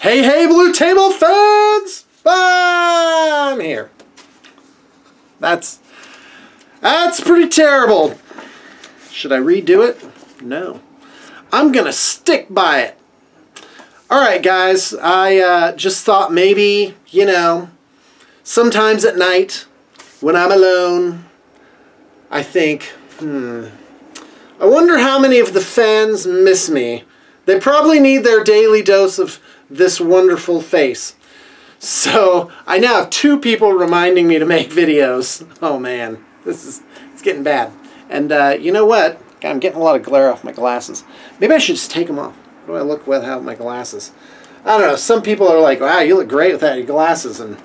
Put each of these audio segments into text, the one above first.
Hey, hey, Blue Table fans! I'm here. That's pretty terrible. Should I redo it? No. I'm gonna stick by it. Alright, guys, I just thought maybe, you know, sometimes at night, when I'm alone, I think, I wonder how many of the fans miss me. They probably need their daily dose of this wonderful face. So I now have 2 people reminding me to make videos. Oh man, it's getting bad. And you know what? I'm getting a lot of glare off my glasses. Maybe I should just take them off. What do I look without my glasses? I don't know. Some people are like, wow, you look great without your glasses. And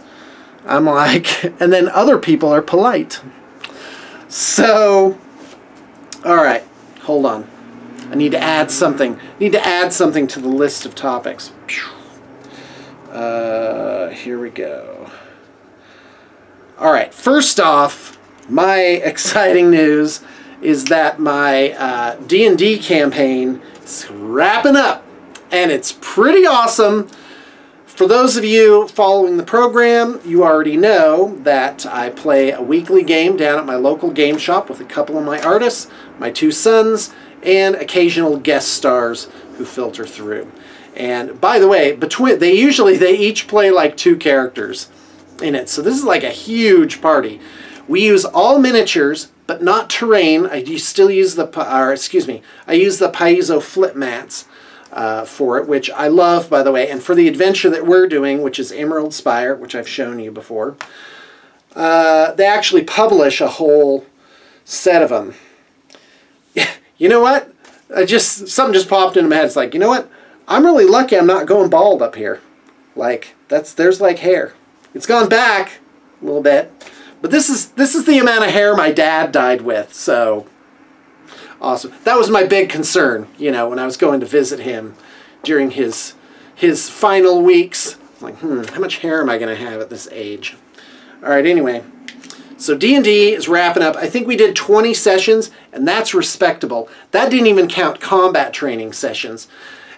I'm like, and then other people are polite. So, all right, hold on. I need to add something. I need to add something to the list of topics. Here we go. All right, first off, my exciting news is that my D&D campaign is wrapping up, and it's pretty awesome. For those of you following the program, you already know that I play a weekly game down at my local game shop with a couple of my artists, my 2 sons, and occasional guest stars who filter through. And by the way, they each play like 2 characters in it. So this is like a huge party. We use all miniatures, but not terrain. I still use the piezo flip mats for it, which I love, by the way. And for the adventure that we're doing, which is Emerald Spire, which I've shown you before, they actually publish a whole set of them. You know what? Something just popped into my head. It's like, you know what? I'm really lucky I'm not going bald up here. Like, there's like hair. It's gone back a little bit. But this is the amount of hair my dad died with, so awesome. That was my big concern, you know, when I was going to visit him during his final weeks. I'm like, how much hair am I going to have at this age? All right, anyway. So D&D is wrapping up. I think we did 20 sessions, and that's respectable. That didn't even count combat training sessions.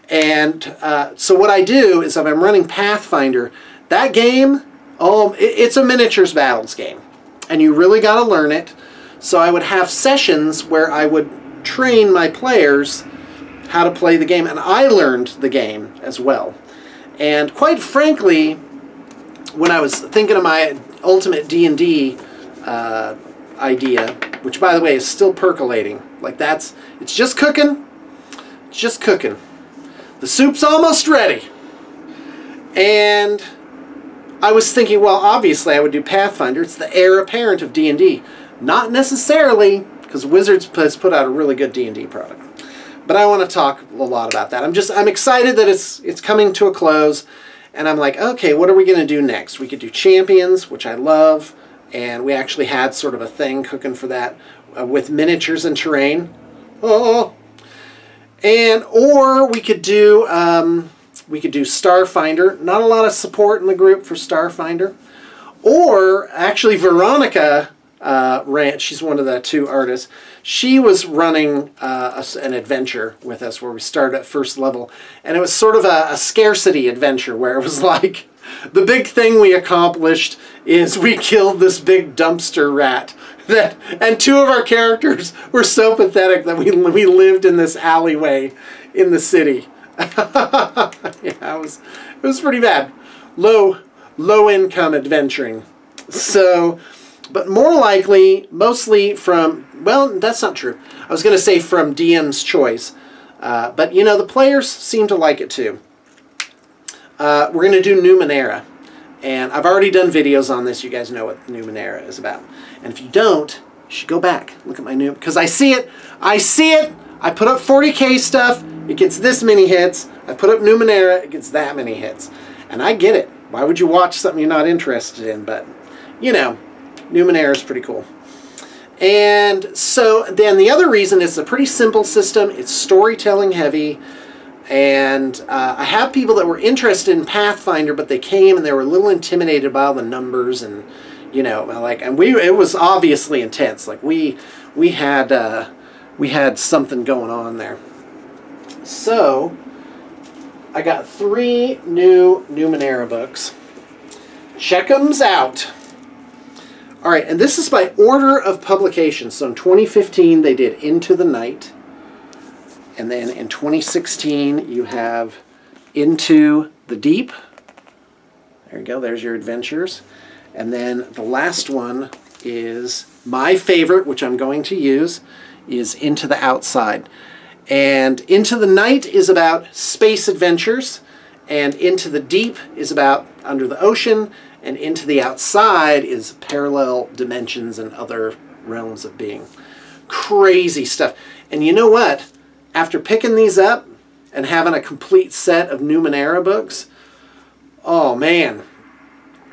And so what I do is if I'm running Pathfinder, that game, it's a miniatures battles game. And you really got to learn it. So I would have sessions where I would train my players how to play the game. And I learned the game as well. And quite frankly, when I was thinking of my ultimate D&D idea, which by the way is still percolating, like it's just cooking. It's just cooking. The soup's almost ready. And I was thinking, well, obviously I would do Pathfinder. It's the heir apparent of D&D. Not necessarily, because Wizards has put out a really good D&D product. But I want to talk a lot about that. I'm excited that it's coming to a close. And I'm like, okay, what are we going to do next? We could do Champions, which I love. And we actually had sort of a thing cooking for that with miniatures and terrain. Oh. Or we could do Starfinder. Not a lot of support in the group for Starfinder. Or actually Veronica she's one of the 2 artists. She was running an adventure with us where we started at first level, and it was sort of a scarcity adventure where it was like the big thing we accomplished is we killed this big dumpster rat. And 2 of our characters were so pathetic that we lived in this alleyway in the city. Yeah, it was pretty bad. Low income adventuring. So, but more likely, mostly from, well, that's not true. I was going to say from DM's choice. But, you know, the players seem to like it too. We're going to do Numenera. And I've already done videos on this. You guys know what Numenera is about. And if you don't, you should go back. Look at my new, because I see it. I see it. I put up 40K stuff. It gets this many hits. I put up Numenera. It gets that many hits. And I get it. Why would you watch something you're not interested in? But, you know, Numenera is pretty cool. And so then the other reason is a pretty simple system. It's storytelling heavy. And I have people that were interested in Pathfinder, but they came and they were a little intimidated by all the numbers and, you know, like, and it was obviously intense. Like we had something going on there. So I got 3 new Numenera books. Check them out. All right, and this is by order of publication. So in 2015, they did Into the Night. And then in 2016, you have Into the Deep. There you go, there's your adventures. And then the last one is my favorite, which I'm going to use, is Into the Outside. And Into the Night is about space adventures, and Into the Deep is about under the ocean, and Into the Outside is parallel dimensions and other realms of being. Crazy stuff. And you know what? After picking these up and having a complete set of Numenera books, oh man,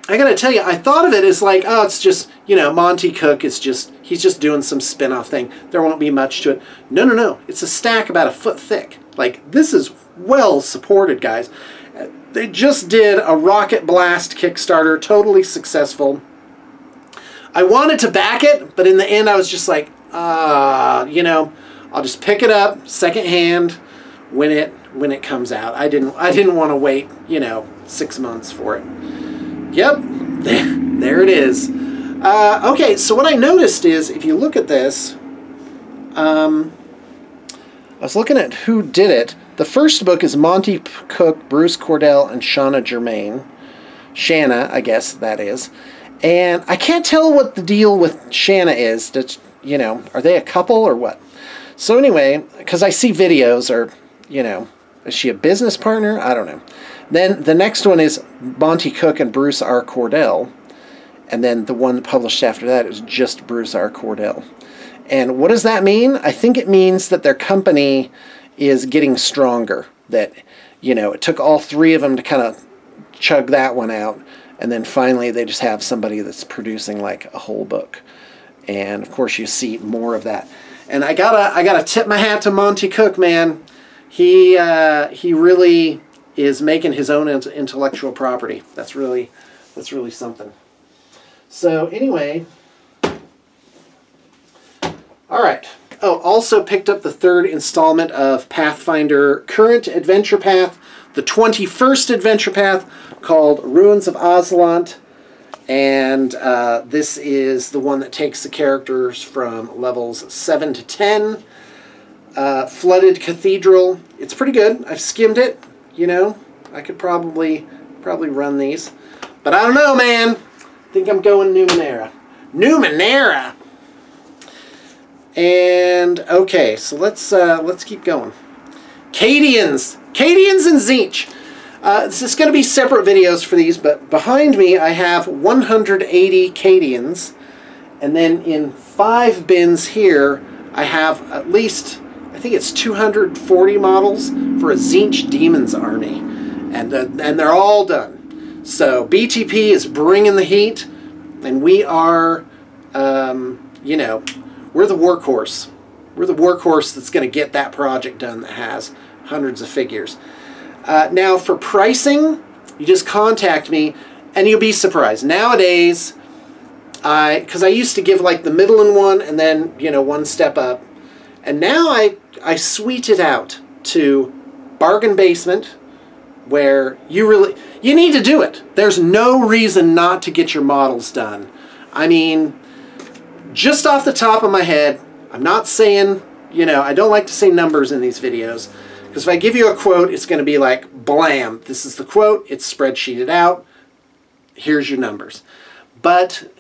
I gotta tell you, I thought of it as like, oh, it's just, you know, Monty Cook is just, he's just doing some spin-off thing. There won't be much to it. No, no, no. It's a stack about a foot thick. Like, this is well supported, guys. They just did a Rocket Blast Kickstarter, totally successful. I wanted to back it, but in the end I was just like, you know, I'll just pick it up secondhand when it comes out. I didn't want to wait, you know, 6 months for it. Yep, there it is. Okay, so what I noticed is, if you look at this, I was looking at who did it. The first book is Monty Cook, Bruce Cordell, and Shauna Germain. Shanna, I guess that is. And I can't tell what the deal with Shanna is. That, you know, are they a couple or what? So anyway, because I see videos, or, you know, is she a business partner? I don't know. Then the next one is Monty Cook and Bruce R. Cordell. And then the one published after that is just Bruce R. Cordell. And what does that mean? I think it means that their company is getting stronger. That, you know, it took all 3 of them to kind of chug that one out. And then finally they just have somebody that's producing like a whole book. And of course you see more of that. And I gotta tip my hat to Monty Cook, man. He really is making his own intellectual property. That's really something. So anyway, all right. Oh, also picked up the 3rd installment of Pathfinder Current Adventure Path, the 21st Adventure Path, called Ruins of Ocelot. And this is the one that takes the characters from levels 7 to 10. Flooded Cathedral. It's pretty good. I've skimmed it. You know, I could probably run these. But I don't know, man. I think I'm going Numenera. Numenera! And, okay, so let's keep going. Cadians! Cadians and Tzeentch. This is going to be separate videos for these, but behind me I have 180 Cadians, and then in 5 bins here I have at least, I think it's 240 models for a Tzeentch Demons army, and they're all done. So BTP is bringing the heat, and we are, you know, we're the workhorse. We're the workhorse that's going to get that project done that has hundreds of figures. Now for pricing, you just contact me and you'll be surprised. Nowadays, because I used to give like the middle one and then, you know, one step up. And now I sweet it out to bargain basement, where you need to do it. There's no reason not to get your models done. I mean, just off the top of my head, I'm not saying, you know, I don't like to say numbers in these videos. Because if I give you a quote, it's going to be like, blam, this is the quote, it's spreadsheeted out, here's your numbers. But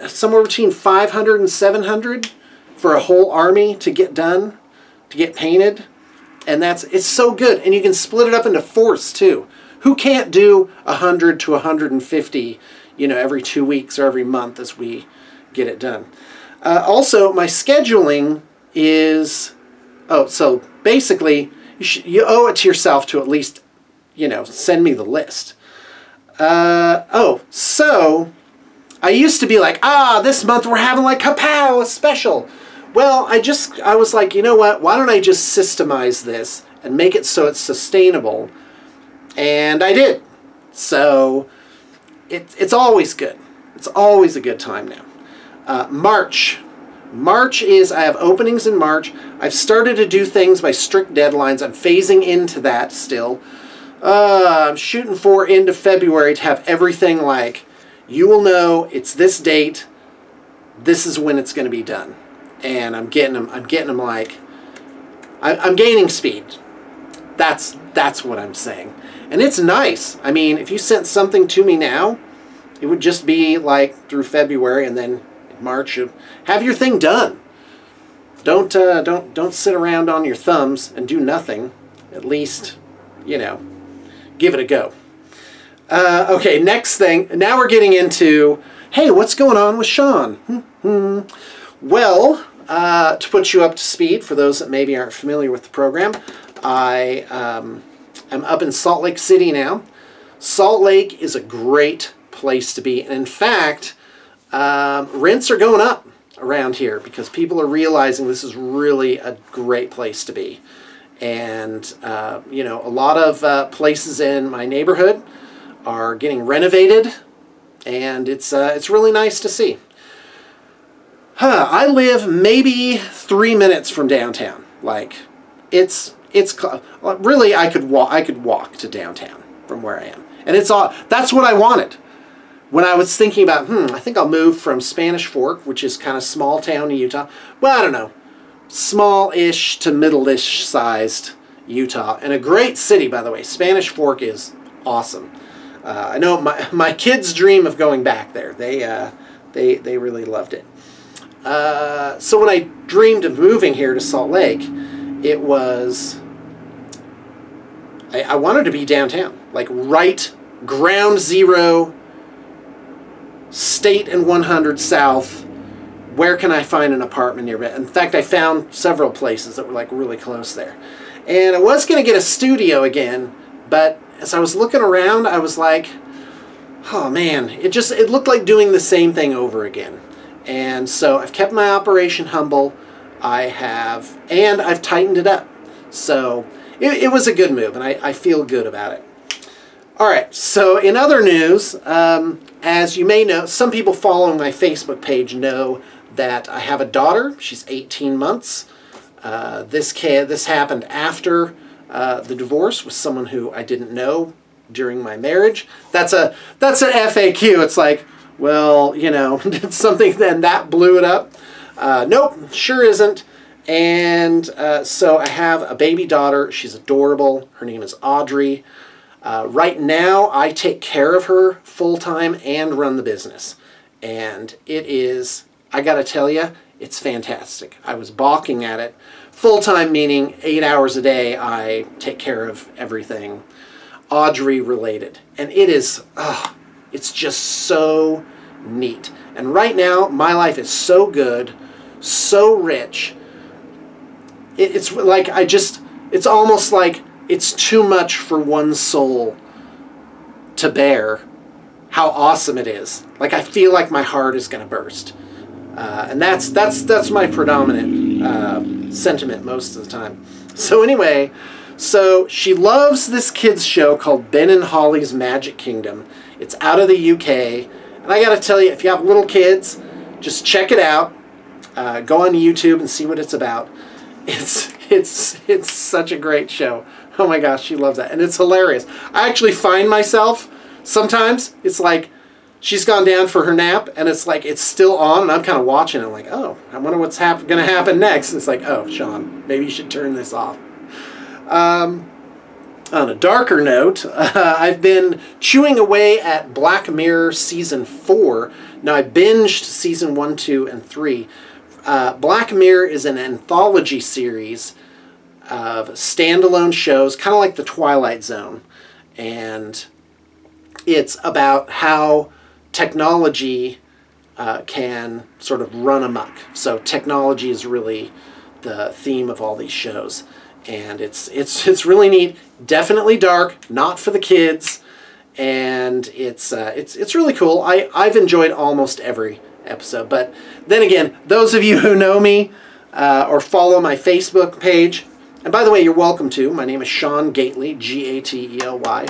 somewhere between 500 and 700 for a whole army to get done, to get painted, and it's so good. And you can split it up into fourths too. Who can't do 100 to 150, you know, every 2 weeks or every month as we get it done? Also, my scheduling is, so basically, you owe it to yourself to at least, you know, send me the list. So I used to be like, this month we're having like kapow, a special. Well, I was like, you know what? Why don't I just systemize this and make it so it's sustainable? And I did. So it's always good. It's always a good time now. March. March is, I have openings in March. I've started to do things by strict deadlines. I'm phasing into that still. I'm shooting for end of February to have everything like, you will know it's this date, this is when it's going to be done. And I'm getting them like, I'm gaining speed. That's what I'm saying. And it's nice. I mean, if you sent something to me now, it would just be like through February, and then in March you have your thing done. Don't sit around on your thumbs and do nothing. At least, you know, give it a go. Okay, next thing. Now we're getting into, hey, what's going on with Shawn? Well, to put you up to speed, for those that maybe aren't familiar with the program, I am up in Salt Lake City now. Salt Lake is a great place to be. And in fact, rents are going up around here because people are realizing this is really a great place to be. And, you know, a lot of places in my neighborhood are getting renovated, and it's really nice to see. I live maybe 3 minutes from downtown. Like, it's really, I could walk to downtown from where I am. And it's all, that's what I wanted. When I was thinking about, I think I'll move from Spanish Fork, which is kind of small town in Utah. Well, I don't know. Small-ish to middle-ish sized Utah. And a great city, by the way. Spanish Fork is awesome. I know my kids dream of going back there. They really loved it. So when I dreamed of moving here to Salt Lake, it was, I wanted to be downtown. Like right ground zero, State and 100 South. Where can I find an apartment nearby? In fact, I found several places that were like really close there. And I was going to get a studio again, but as I was looking around, I was like, oh man, it looked like doing the same thing over again. And so I've kept my operation humble. And I've tightened it up. So it was a good move, and I feel good about it. All right, so in other news, as you may know, some people following my Facebook page know that I have a daughter. She's 18 months. This happened after the divorce with someone who I didn't know during my marriage. That's an FAQ. It's like, well, you know, did something then that blew it up? Nope, sure isn't. And so I have a baby daughter. She's adorable. Her name is Audrey. Right now, I take care of her full-time and run the business. And it is, I gotta tell you, it's fantastic. I was balking at it. Full-time meaning 8 hours a day, I take care of everything Audrey related. And it is, it's just so neat. And right now, my life is so good, so rich. It's like it's almost like it's too much for one soul to bear how awesome it is. Like I feel like my heart is going to burst. And that's my predominant sentiment most of the time. So anyway, so she loves this kids show called Ben and Holly's Magic Kingdom. It's out of the UK. And I got to tell you, if you have little kids, just check it out. Go on YouTube and see what it's about. It's such a great show. Oh my gosh, she loves that. And it's hilarious. I actually find myself, sometimes it's like she's gone down for her nap and it's like it's still on and I'm kind of watching it. I'm like, oh, I wonder what's going to happen next. It's like, oh, Shawn, maybe you should turn this off. On a darker note, I've been chewing away at Black Mirror Season 4. Now, I binged Season 1, 2, and 3. Black Mirror is an anthology series of standalone shows, kind of like The Twilight Zone. And it's about how technology can sort of run amok. So technology is really the theme of all these shows. And it's really neat. Definitely dark, not for the kids. And it's really cool. I've enjoyed almost every episode. But then again, those of you who know me or follow my Facebook page, and by the way, you're welcome to. My name is Shawn Gately, G-A-T-E-L-Y.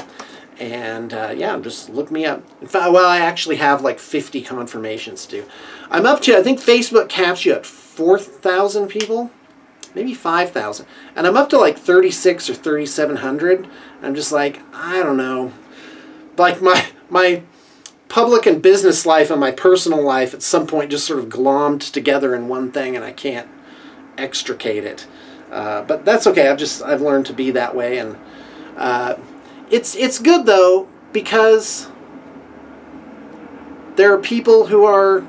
And yeah, just look me up. In fact, well, I actually have like 50 confirmations too. I'm up to, I think Facebook caps you at 4,000 people. maybe 5,000. And I'm up to like 36 or 3,700. I'm just like, I don't know. Like my public and business life and my personal life at some point just sort of glommed together in one thing, and I can't extricate it. But that's okay. I've learned to be that way, and it's good though, because there are people who are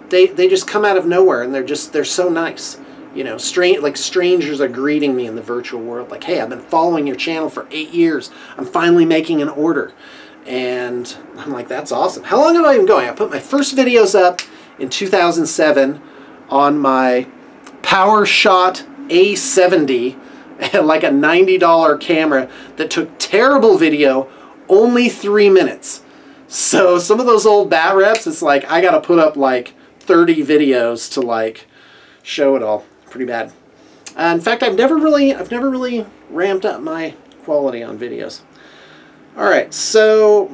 they just come out of nowhere, and they're so nice. You know, like strangers are greeting me in the virtual world, like, hey, I've been following your channel for 8 years. I'm finally making an order. And I'm like, that's awesome. How long have I been going? I put my first videos up in 2007 on my PowerShot A70, like a $90 camera that took terrible video, only 3 minutes. So some of those old bat reps, it's like I got to put up like 30 videos to like show it all. Pretty bad. In fact, I've never really ramped up my quality on videos. All right, so,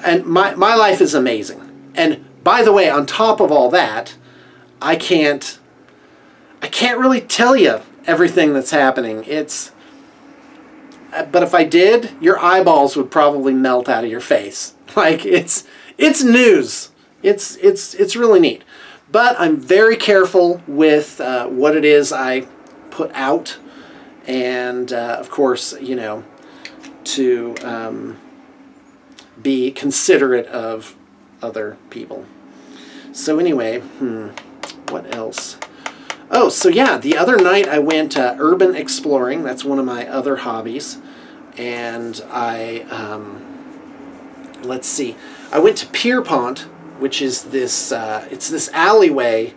and my life is amazing. And by the way, on top of all that, I can't really tell you everything that's happening. But if I did, your eyeballs would probably melt out of your face. Like it's news. It's really neat. But I'm very careful with what it is I put out, and of course, you know, to be considerate of other people. So anyway, what else? Oh, so yeah, the other night I went urban exploring. That's one of my other hobbies, and let's see, I went to Pierpont, which is this, it's this alleyway.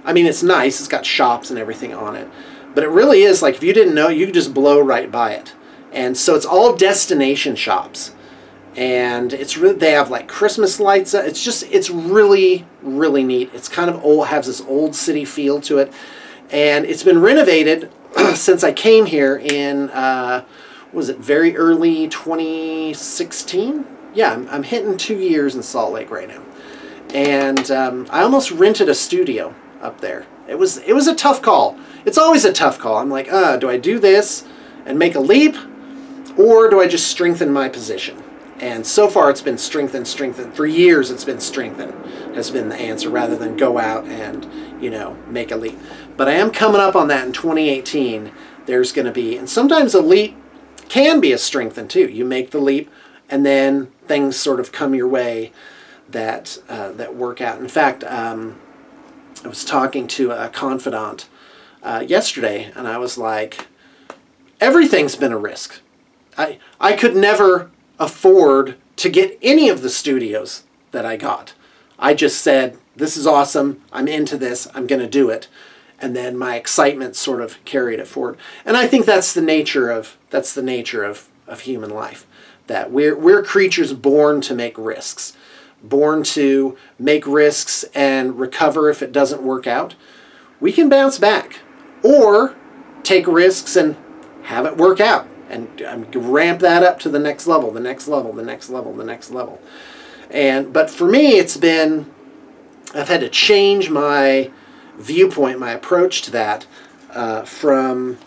I mean, it's nice. It's got shops and everything on it. But it really is, like, if you didn't know, you could just blow right by it. And so it's all destination shops. And it's really, they have, like, Christmas lights. It's really, really neat. It's kind of old, has this old city feel to it. And it's been renovated since I came here in, was it very early 2016? Yeah, I'm hitting 2 years in Salt Lake right now. And I almost rented a studio up there. It was a tough call. It's always a tough call. I'm like, do I do this and make a leap, or do I just strengthen my position? And so far it's been strengthen. For years it's been strengthen has been the answer, rather than go out and, you know, make a leap. But I am coming up on that in 2018. There's going to be, and sometimes a leap can be a strengthen too. You make the leap, and then things sort of come your way that work out. In fact, I was talking to a confidant yesterday, and I was like, everything's been a risk. I could never afford to get any of the studios that I got. I just said, this is awesome, I'm into this, I'm going to do it. And then my excitement sort of carried it forward. And I think that's the nature of human life. That we're creatures born to make risks. Born to make risks and recover if it doesn't work out. We can bounce back, or take risks and have it work out, and ramp that up to the next level, the next level, the next level, the next level. But for me, it's been, I've had to change my viewpoint, my approach to that, from,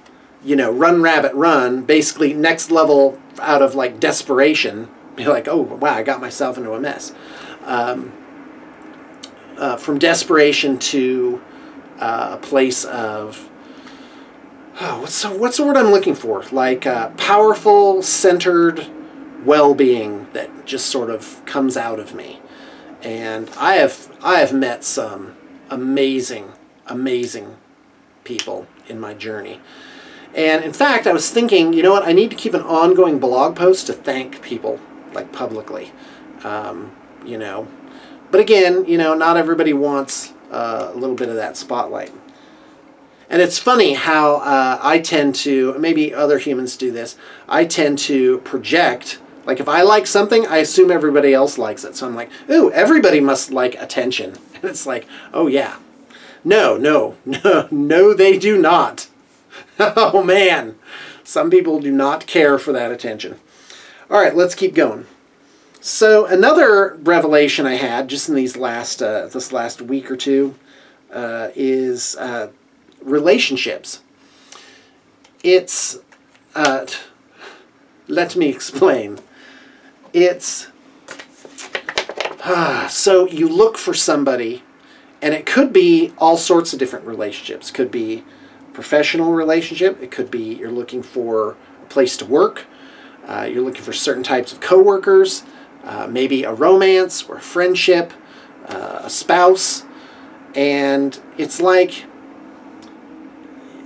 you know, run rabbit run, basically next level out of like desperation. Be like, oh wow, I got myself into a mess. From desperation to a place of, what's the word I'm looking for? Like powerful, centered well-being that just sort of comes out of me. And I have met some amazing people in my journey. And in fact, I was thinking, you know what, I need to keep an ongoing blog post to thank people, like publicly, you know. But again, you know, not everybody wants a little bit of that spotlight. And it's funny how I tend to, maybe other humans do this, I tend to project, like if I like something, I assume everybody else likes it. So I'm like, ooh, everybody must like attention. And it's like, oh yeah. No, they do not. Oh man, some people do not care for that attention. All right, let's keep going. So another revelation I had just in these last this last week or two is relationships. It's, let me explain. It's, so you look for somebody, and it could be all sorts of different relationships. It could be a professional relationship. It could be you're looking for a place to work. You're looking for certain types of coworkers, maybe a romance or a friendship, a spouse. And it's like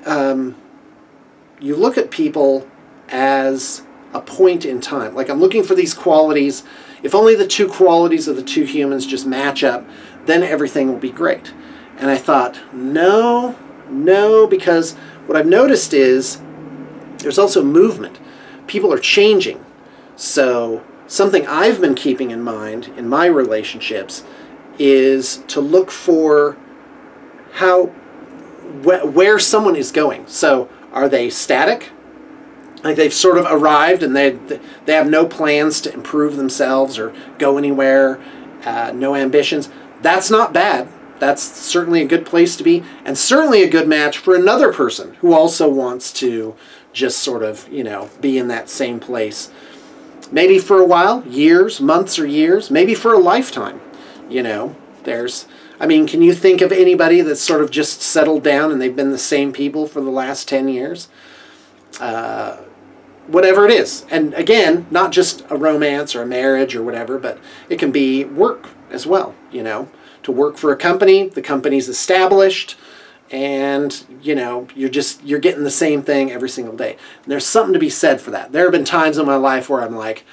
you look at people as a point in time. Like, I'm looking for these qualities. If only the two qualities of the two humans just match up, then everything will be great. And I thought, no, because what I've noticed is there's also movement. People are changing. So something I've been keeping in mind in my relationships is to look for where someone is going. So are they static? Like they've sort of arrived and they have no plans to improve themselves or go anywhere, no ambitions. That's not bad. That's certainly a good place to be, and certainly a good match for another person who also wants to just sort of, you know, be in that same place. Maybe for a while, years, months or years, maybe for a lifetime. You know, I mean, can you think of anybody that's sort of just settled down and they've been the same people for the last 10 years? Whatever it is. And again, not just a romance or a marriage or whatever, but it can be work as well, you know. To work for a company, the company's established, and, you know, you're getting the same thing every single day. And there's something to be said for that. There have been times in my life where I'm like,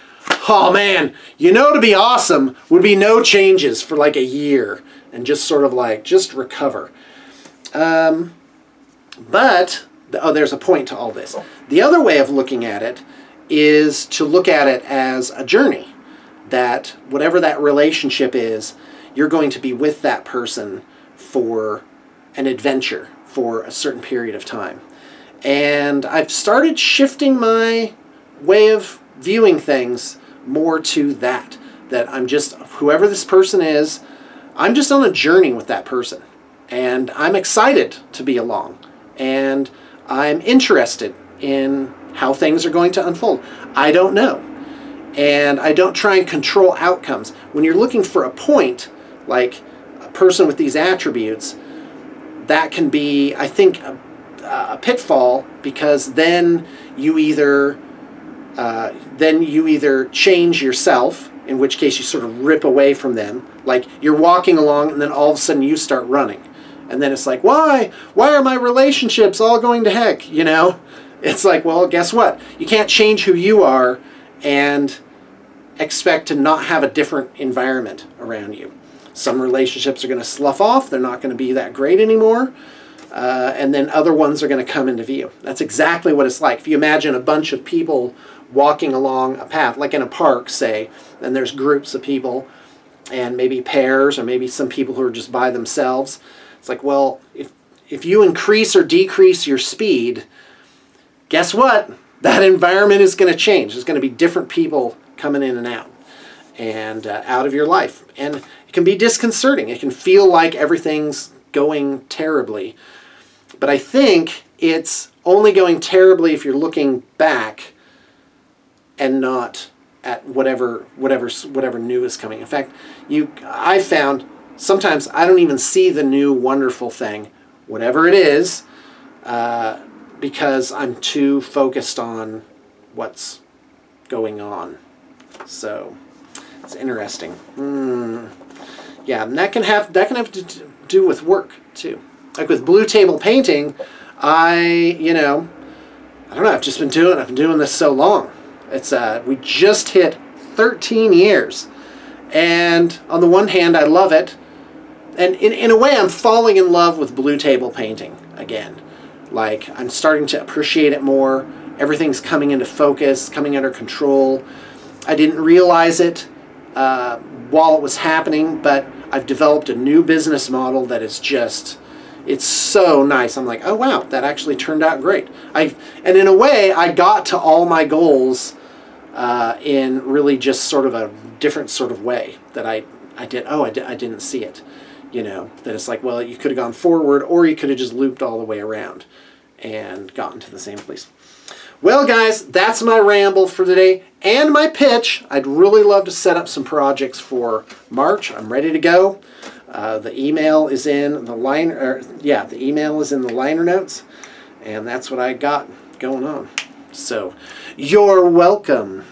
oh man, you know, to be awesome would be no changes for like a year and just sort of like, just recover. But, there's a point to all this. The other way of looking at it is to look at it as a journey. That whatever that relationship is, you're going to be with that person for an adventure for a certain period of time. And I've started shifting my way of viewing things more to that. That I'm just, whoever this person is, I'm just on a journey with that person. And I'm excited to be along. And I'm interested in how things are going to unfold. I don't know. And I don't try and control outcomes. When you're looking for a point, like a person with these attributes, that can be, I think, a pitfall, because then you either change yourself, in which case you sort of rip away from them. Like you're walking along and then all of a sudden you start running. And then it's like, why are my relationships all going to heck, you know? It's like, well, guess what? You can't change who you are and expect to not have a different environment around you. Some relationships are going to slough off. They're not going to be that great anymore. And then other ones are going to come into view. That's exactly what it's like. If you imagine a bunch of people walking along a path, like in a park, say, and there's groups of people, and maybe pairs, or maybe some people who are just by themselves. It's like, well, if you increase or decrease your speed, guess what? That environment is going to change. There's going to be different people coming in and out of your life. And it can be disconcerting. It can feel like everything's going terribly. But I think it's only going terribly if you're looking back and not at whatever new is coming. In fact, I found sometimes I don't even see the new wonderful thing, whatever it is, because I'm too focused on what's going on. So it's interesting. Yeah, and that can have to do with work too. Like with blue table painting, I don't know, I've been doing this so long. It's we just hit 13 years. And on the one hand, I love it. And in a way, I'm falling in love with blue table painting again. Like, I'm starting to appreciate it more. Everything's coming into focus, coming under control. I didn't realize it while it was happening, but I've developed a new business model that is just, it's so nice. I'm like, oh wow, that actually turned out great. And in a way, I got to all my goals in really just sort of a different sort of way that I didn't see it. You know, that it's like, well, you could have gone forward, or you could have just looped all the way around and gotten to the same place. Well, guys, that's my ramble for today and my pitch. I'd really love to set up some projects for March. I'm ready to go. The email is in the the email is in the liner notes, and that's what I got going on. So, you're welcome.